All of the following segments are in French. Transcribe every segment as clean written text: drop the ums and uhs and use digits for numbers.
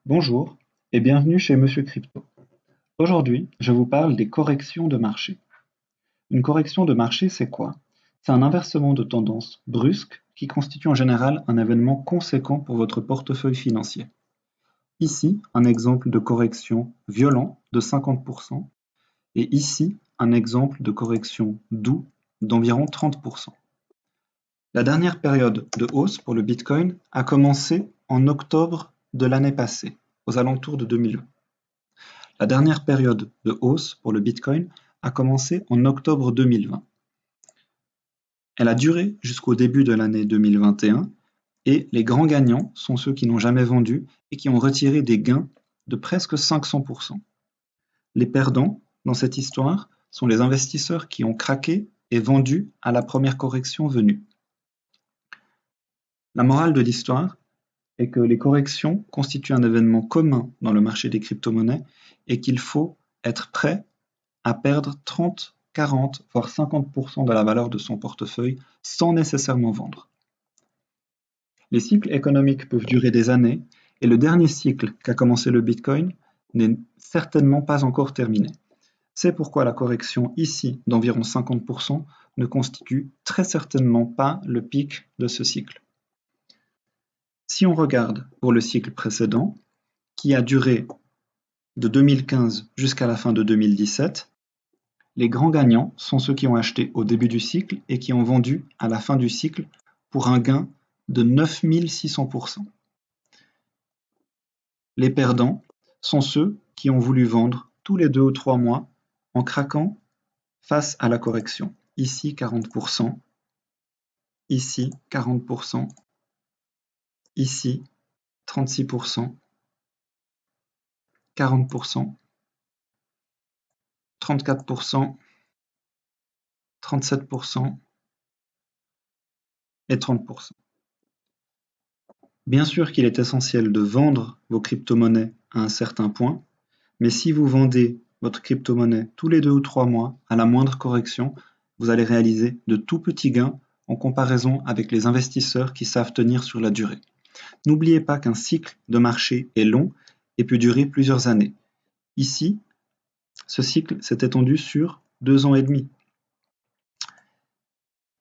Bonjour et bienvenue chez Monsieur Crypto. Aujourd'hui, je vous parle des corrections de marché. Une correction de marché, c'est quoi? C'est un inversement de tendance brusque qui constitue en général un événement conséquent pour votre portefeuille financier. Ici, un exemple de correction violent de 50% et ici, un exemple de correction doux d'environ 30%. La dernière période de hausse pour le Bitcoin a commencé en octobre de l'année passée, aux alentours de 2020. La dernière période de hausse pour le Bitcoin a commencé en octobre 2020. Elle a duré jusqu'au début de l'année 2021 et les grands gagnants sont ceux qui n'ont jamais vendu et qui ont retiré des gains de presque 500%. Les perdants dans cette histoire sont les investisseurs qui ont craqué et vendu à la première correction venue. La morale de l'histoire est que les corrections constituent un événement commun dans le marché des crypto-monnaies et qu'il faut être prêt à perdre 30, 40, voire 50% de la valeur de son portefeuille sans nécessairement vendre. Les cycles économiques peuvent durer des années et le dernier cycle qu'a commencé le Bitcoin n'est certainement pas encore terminé. C'est pourquoi la correction ici d'environ 50% ne constitue très certainement pas le pic de ce cycle. Si on regarde pour le cycle précédent, qui a duré de 2015 jusqu'à la fin de 2017, les grands gagnants sont ceux qui ont acheté au début du cycle et qui ont vendu à la fin du cycle pour un gain de 9600%. Les perdants sont ceux qui ont voulu vendre tous les 2 ou 3 mois en craquant face à la correction. Ici 40%, ici 40%, ici 36%, 40%, 34%, 37% et 30%. Bien sûr qu'il est essentiel de vendre vos crypto-monnaies à un certain point, mais si vous vendez votre crypto-monnaie tous les 2 ou 3 mois à la moindre correction, vous allez réaliser de tout petits gains en comparaison avec les investisseurs qui savent tenir sur la durée. N'oubliez pas qu'un cycle de marché est long et peut durer plusieurs années. Ici, ce cycle s'est étendu sur 2 ans et demi.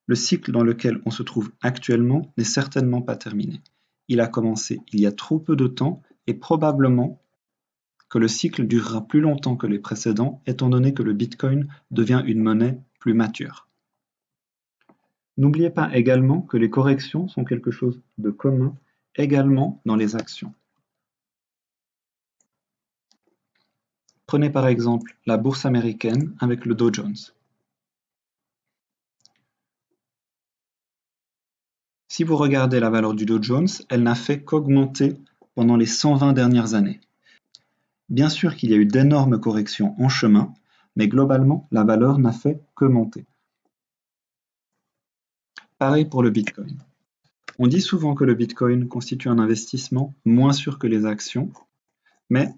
Le cycle dans lequel on se trouve actuellement n'est certainement pas terminé. Il a commencé il y a trop peu de temps et probablement que le cycle durera plus longtemps que les précédents étant donné que le Bitcoin devient une monnaie plus mature. N'oubliez pas également que les corrections sont quelque chose de commun également dans les actions. Prenez par exemple la bourse américaine avec le Dow Jones. Si vous regardez la valeur du Dow Jones, elle n'a fait qu'augmenter pendant les 120 dernières années. Bien sûr qu'il y a eu d'énormes corrections en chemin, mais globalement, la valeur n'a fait que monter. Pareil pour le Bitcoin. On dit souvent que le Bitcoin constitue un investissement moins sûr que les actions, mais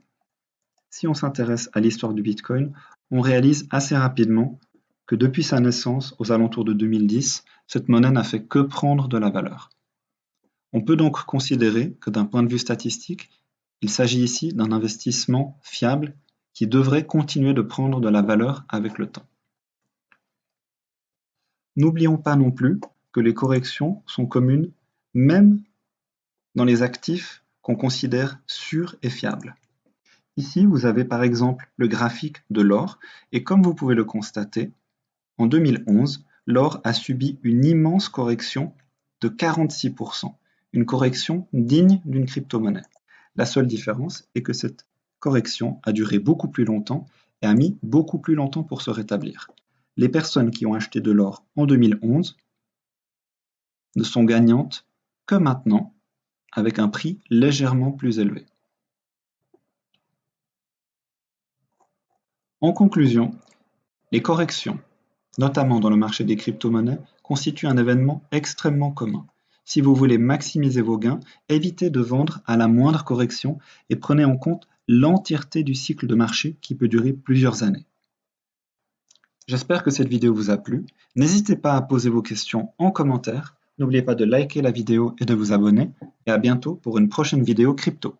si on s'intéresse à l'histoire du Bitcoin, on réalise assez rapidement que depuis sa naissance, aux alentours de 2010, cette monnaie n'a fait que prendre de la valeur. On peut donc considérer que d'un point de vue statistique, il s'agit ici d'un investissement fiable qui devrait continuer de prendre de la valeur avec le temps. N'oublions pas non plus que les corrections sont communes même dans les actifs qu'on considère sûrs et fiables. Ici, vous avez par exemple le graphique de l'or et comme vous pouvez le constater, en 2011, l'or a subi une immense correction de 46%, une correction digne d'une crypto-monnaie. La seule différence est que cette correction a duré beaucoup plus longtemps et a mis beaucoup plus longtemps pour se rétablir. Les personnes qui ont acheté de l'or en 2011 ne sont gagnantes que maintenant, avec un prix légèrement plus élevé. En conclusion, les corrections, notamment dans le marché des crypto-monnaies, constituent un événement extrêmement commun. Si vous voulez maximiser vos gains, évitez de vendre à la moindre correction et prenez en compte l'entièreté du cycle de marché qui peut durer plusieurs années. J'espère que cette vidéo vous a plu. N'hésitez pas à poser vos questions en commentaire. N'oubliez pas de liker la vidéo et de vous abonner. Et à bientôt pour une prochaine vidéo crypto.